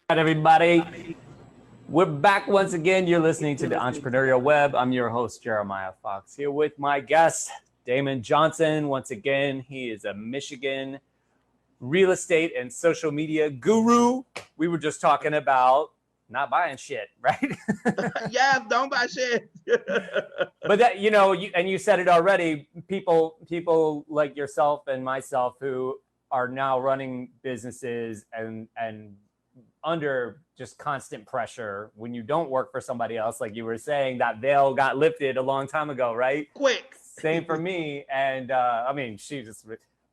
All right, everybody. We're back once again. You're listening to the Entrepreneurial Web. I'm your host, Jeremiah Fox, here with my guest, Damon Johnson. Once again, he is a Michigan real estate and social media guru. We were just talking about not buying shit, right? Yeah, don't buy shit. But that, and you said it already. People like yourself and myself who are now running businesses and under just constant pressure when you don't work for somebody else, like you were saying, that veil got lifted a long time ago, right? Quick. Same for me. And I mean, she just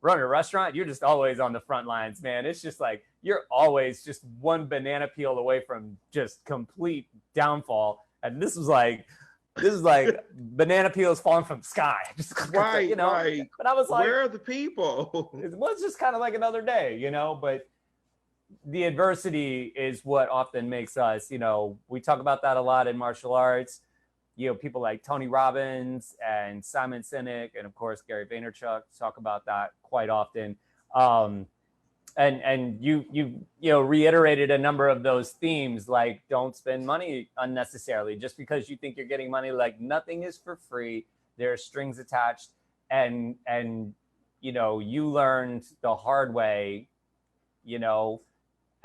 run a restaurant. You're just always on the front lines, man. It's just like you're always just one banana peel away from just complete downfall. And this is like banana peels falling from the sky. Just, Right. But I was like, where are the people? it was just kind of like another day, but the adversity is what often makes us, we talk about that a lot in martial arts. People like Tony Robbins and Simon Sinek and of course Gary Vaynerchuk talk about that quite often. And you reiterated a number of those themes, like don't spend money unnecessarily just because you think you're getting money. Like nothing is for free. There are strings attached, and you learned the hard way,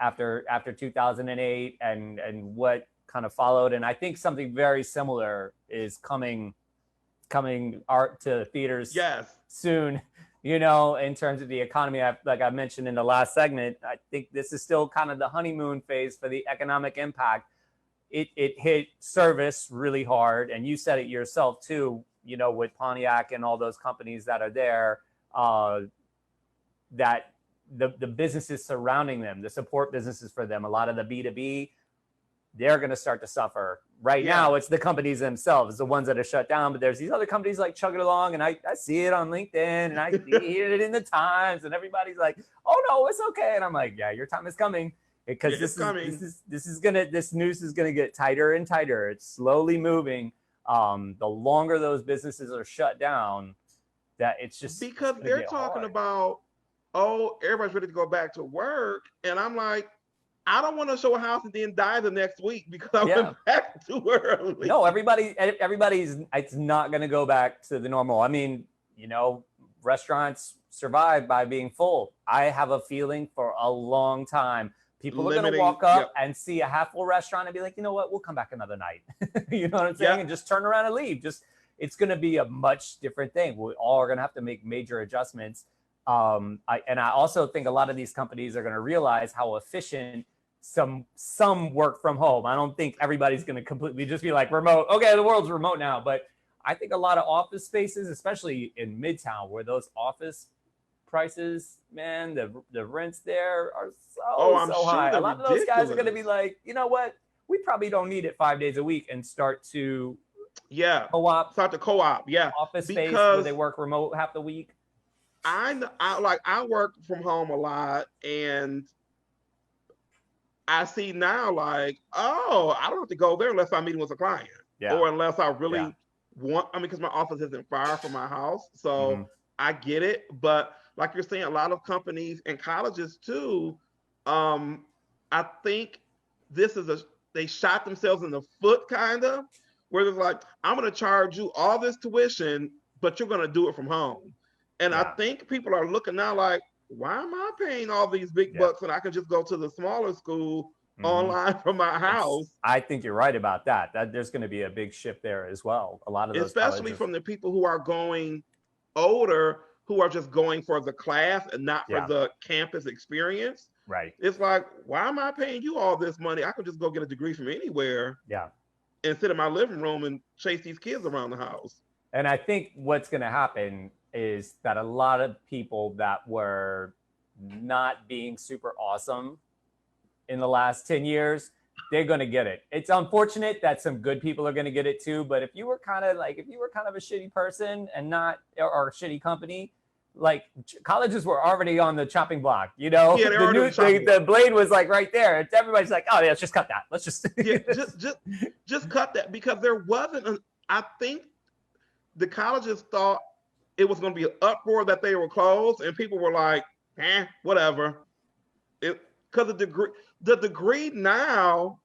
after 2008 and what kind of followed. And I think something very similar is coming art to theaters soon, in terms of the economy. Like I mentioned in the last segment, I think this is still kind of the honeymoon phase for the economic impact. It hit service really hard. And you said it yourself too, with Pontiac and all those companies that are there, that the businesses surrounding them, the support businesses for them, a lot of the B2B, they're going to start to suffer. Right now, it's the companies themselves, the ones that are shut down. But there's these other companies like chugging along, and I see it on LinkedIn, and I hear it in the Times, and everybody's like, "Oh no, it's okay." And I'm like, "Yeah, your time is coming." Because this noose is going to get tighter and tighter. It's slowly moving. The longer those businesses are shut down, that it's just because they're talking about, everybody's ready to go back to work, and I'm like, I don't want to show a house and then die the next week because I went back too early. No, everybody's. It's not going to go back to the normal. I mean, restaurants survive by being full. I have a feeling for a long time people are going to walk up and see a half full restaurant and be like, you know what, we'll come back another night. You know what I'm saying? And just turn around and leave. It's going to be a much different thing. We all are going to have to make major adjustments. I also think a lot of these companies are going to realize how efficient some work from home. I don't think everybody's going to completely just be like remote. Okay, the world's remote now. But I think a lot of office spaces, especially in Midtown, where those office prices, man, the rents there are so high. A lot of those guys are going to be like, you know what? We probably don't need it 5 days a week, and start to co-op office space where they work remote half the week. I work from home a lot, and I see now like, I don't have to go there unless I'm meeting with a client or unless I really want. I mean, because my office isn't far from my house, so I get it. But like you're saying, a lot of companies and colleges too. I think this is they shot themselves in the foot, kind of, where they're like, I'm going to charge you all this tuition, but you're going to do it from home. And I think people are looking now like, why am I paying all these big bucks when I can just go to the smaller school online from my house? I think you're right about that. That there's going to be a big shift there as well. A lot of those, especially from the people who are going older, who are just going for the class and not for the campus experience. Right. It's like, why am I paying you all this money? I could just go get a degree from anywhere. Yeah. And sit in my living room and chase these kids around the house. And I think what's going to happen is that a lot of people that were not being super awesome in the last 10 years, they're going to get it. It's unfortunate that some good people are going to get it too. But if you were kind of a shitty person and or a shitty company, like colleges were already on the chopping block, Yeah, the blade was like right there. Everybody's like, oh yeah, let's just cut that. Let's just just cut that, because there wasn't. I think the colleges thought it was going to be an uproar that they were closed, and people were like, whatever. because the degree now,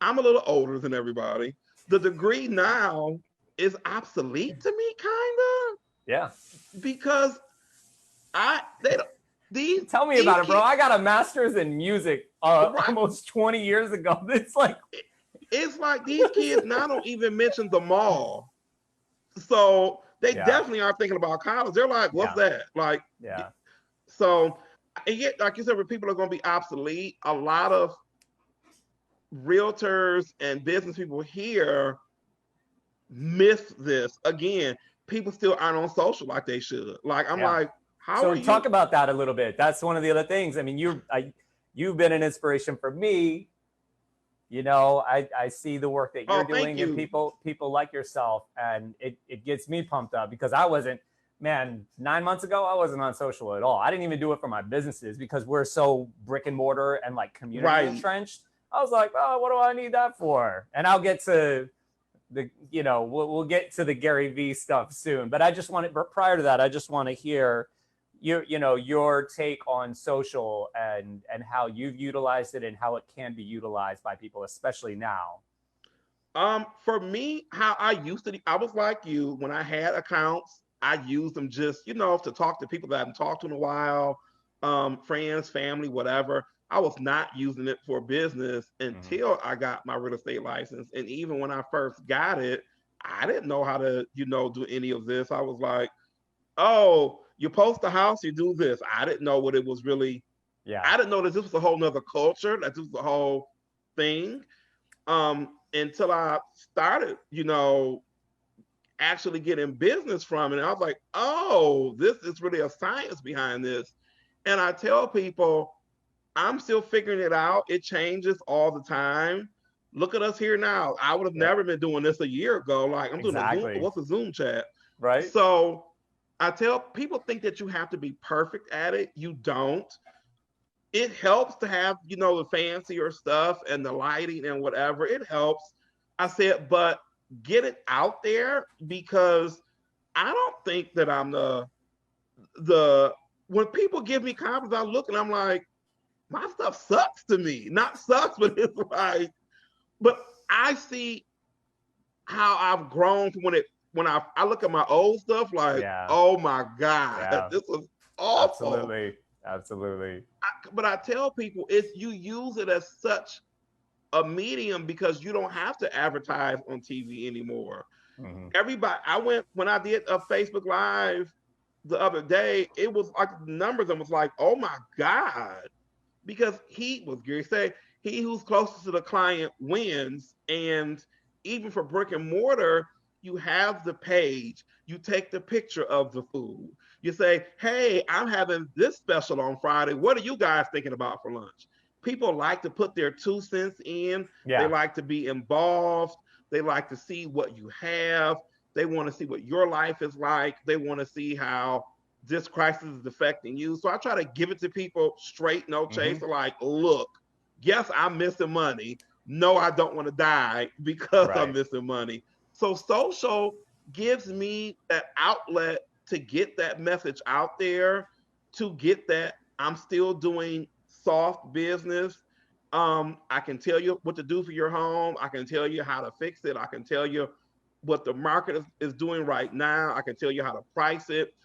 I'm a little older than everybody. The degree now is obsolete to me, kind of. Yeah. Because they don't. Tell me about it, bro. I got a master's in music right. almost 20 years ago. It's like these kids now don't even mention the mall. So they definitely are thinking about college. They're like, what's that? Like, so, and yet, like you said, when people are going to be obsolete, a lot of realtors and business people here miss this. Again, people still aren't on social like they should. Like, I'm like, how are you? Talk about that a little bit. That's one of the other things. I mean, you've been an inspiration for me. You know, I see the work that you're doing, and people like yourself, and it gets me pumped up, because I wasn't, man, 9 months ago, I wasn't on social at all. I didn't even do it for my businesses, because we're so brick and mortar and like community entrenched. I was like, oh, what do I need that for? And I'll get to we'll get to the Gary Vee stuff soon. But prior to that, I just want to hear your take on social and how you've utilized it and how it can be utilized by people, especially now. For me, how I used to, I was like you. When I had accounts, I used them just, to talk to people that I haven't talked to in a while, friends, family, whatever. I was not using it for business until I got my real estate license. And even when I first got it, I didn't know how to, do any of this. I was like, oh, you post a house, you do this. I didn't know what it was really. I didn't know that this was a whole nother culture, that this was a whole thing. Until I started, actually getting business from it. And I was like, oh, this is really a science behind this. And I tell people, I'm still figuring it out. It changes all the time. Look at us here now. I would have never been doing this a year ago. Like, I'm doing a Zoom, what's a Zoom chat? Right. So I tell people, think that you have to be perfect at it. You don't. It helps to have, the fancier stuff and the lighting and whatever. It helps. I said, but get it out there, because I don't think that I'm when people give me compliments, I look and I'm like, my stuff sucks to me. Not sucks, but it's like, but I see how I've grown from when I look at my old stuff, like, oh my God, this was awful. Absolutely. But I tell people, you use it as such a medium, because you don't have to advertise on TV anymore. Everybody, when I did a Facebook Live the other day, it was like the numbers, and was like, oh my God. Because Gary said, he who's closest to the client wins. And even for brick and mortar, you have the page, you take the picture of the food. You say, hey, I'm having this special on Friday. What are you guys thinking about for lunch? People like to put their 2 cents in. They like to be involved. They like to see what you have. They want to see what your life is like. They want to see how this crisis is affecting you. So I try to give it to people straight, no chaser. Like, look, yes, I'm missing money. No, I don't want to die because I'm missing money. So social gives me that outlet to get that message out there, to get that I'm still doing soft business. I can tell you what to do for your home. I can tell you how to fix it. I can tell you what the market is doing right now. I can tell you how to price it.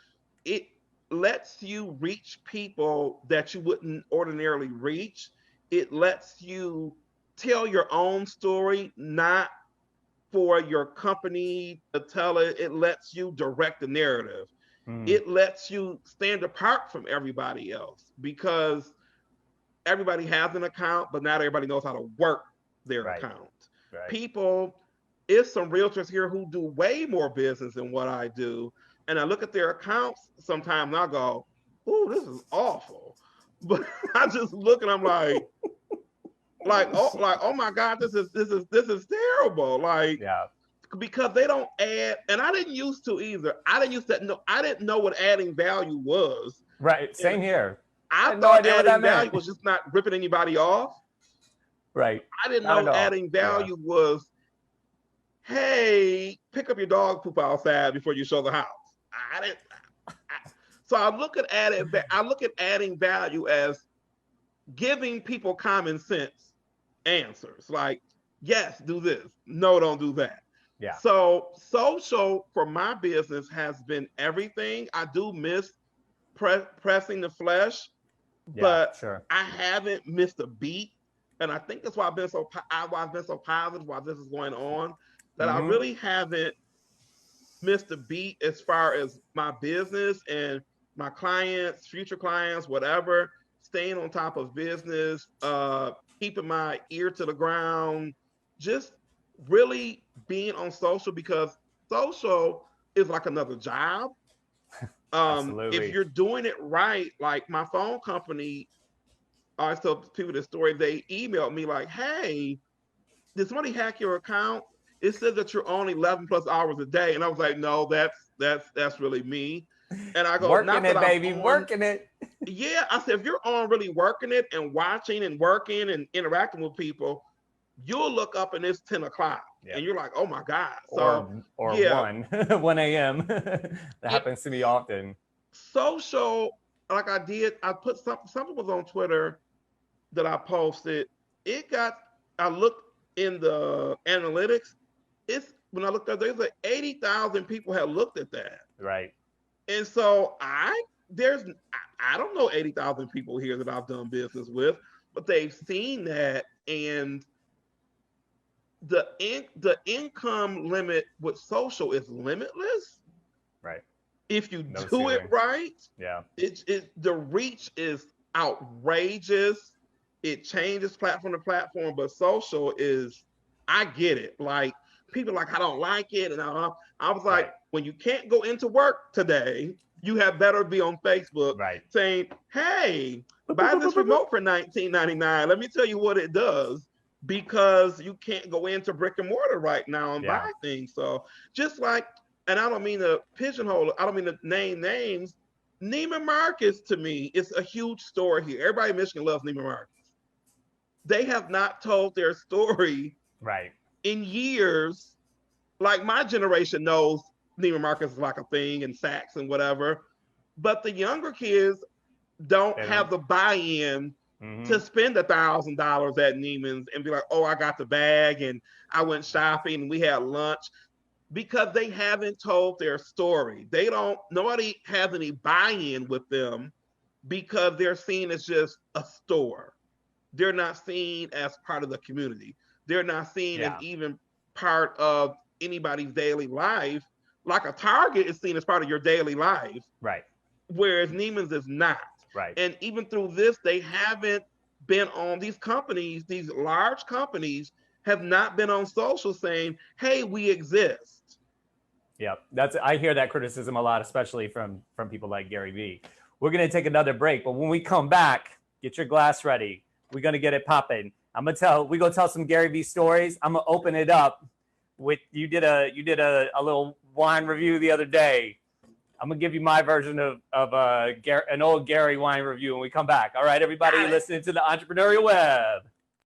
It lets you reach people that you wouldn't ordinarily reach. It lets you tell your own story, not for your company to tell it. It lets you direct the narrative. It lets you stand apart from everybody else, because everybody has an account, but not everybody knows how to work their account. People, it's some realtors here who do way more business than what I do. And I look at their accounts sometimes and I go, oh, this is awful. But I just look and I'm like, oh my God, this is terrible. Like, because they don't add, and I didn't used to either. I didn't know what adding value was. Right. Same and here. I thought adding value was just not ripping anybody off. Right. I didn't know adding value was, hey, pick up your dog poop outside before you show the house. So I look at adding value as giving people common sense answers. Like, yes, do this. No, don't do that. Yeah. So social for my business has been everything. I do miss pressing the flesh, but sure. I haven't missed a beat. And I think that's why I've been so positive while this is going on, that I really haven't missed a beat as far as my business and my clients, future clients, whatever, staying on top of business, keeping my ear to the ground, just really being on social, because social is like another job. If you're doing it right, like my phone company, I tell people this story, they emailed me like, hey, did somebody hack your account? It says that you're on 11 plus hours a day. And I was like, no, that's really me. And I go, working not it, that baby, I'm on, working it. Yeah, I said, if you're on really working it and watching and working and interacting with people, you'll look up and it's 10 o'clock and you're like, oh my God. So, or yeah, 1 a.m. That happens to me often. Social, like I put something was on Twitter that I posted. I looked in the analytics. When I looked up, there's like 80,000 people have looked at that. Right. And so I don't know 80,000 people here that I've done business with, but they've seen that, and the income limit with social is limitless. Right. If you do it right, the reach is outrageous. It changes platform to platform, but social is, I get it. Like, people like, I don't like it. And I was like, when you can't go into work today, you had better be on Facebook saying, hey, buy this remote for $19.99. Let me tell you what it does, because you can't go into brick and mortar right now and buy things. So just like, and I don't mean to pigeonhole, I don't mean to name names. Neiman Marcus, to me, is a huge store here. Everybody in Michigan loves Neiman Marcus. They have not told their story in years. Like, my generation knows Neiman Marcus is like a thing, and Saks and whatever, but the younger kids don't have the buy-in to spend $1,000 at Neiman's and be like, oh, I got the bag and I went shopping and we had lunch, because they haven't told their story. Nobody has any buy-in with them, because they're seen as just a store. They're not seen as part of the community. They're not seen as even part of anybody's daily life. Like a Target is seen as part of your daily life. Right. Whereas Neiman's is not. Right. And even through this, they haven't been on, these companies, these large companies have not been on social saying, hey, we exist. Yeah, I hear that criticism a lot, especially from people like Gary Vee. We're going to take another break, but when we come back, get your glass ready. We're going to get it popping. We're going to tell some Gary Vee stories. I'm going to open it up with, you did a little wine review the other day. I'm going to give you my version of an old Gary wine review when we come back. All right, everybody listening to the Entrepreneurial Web.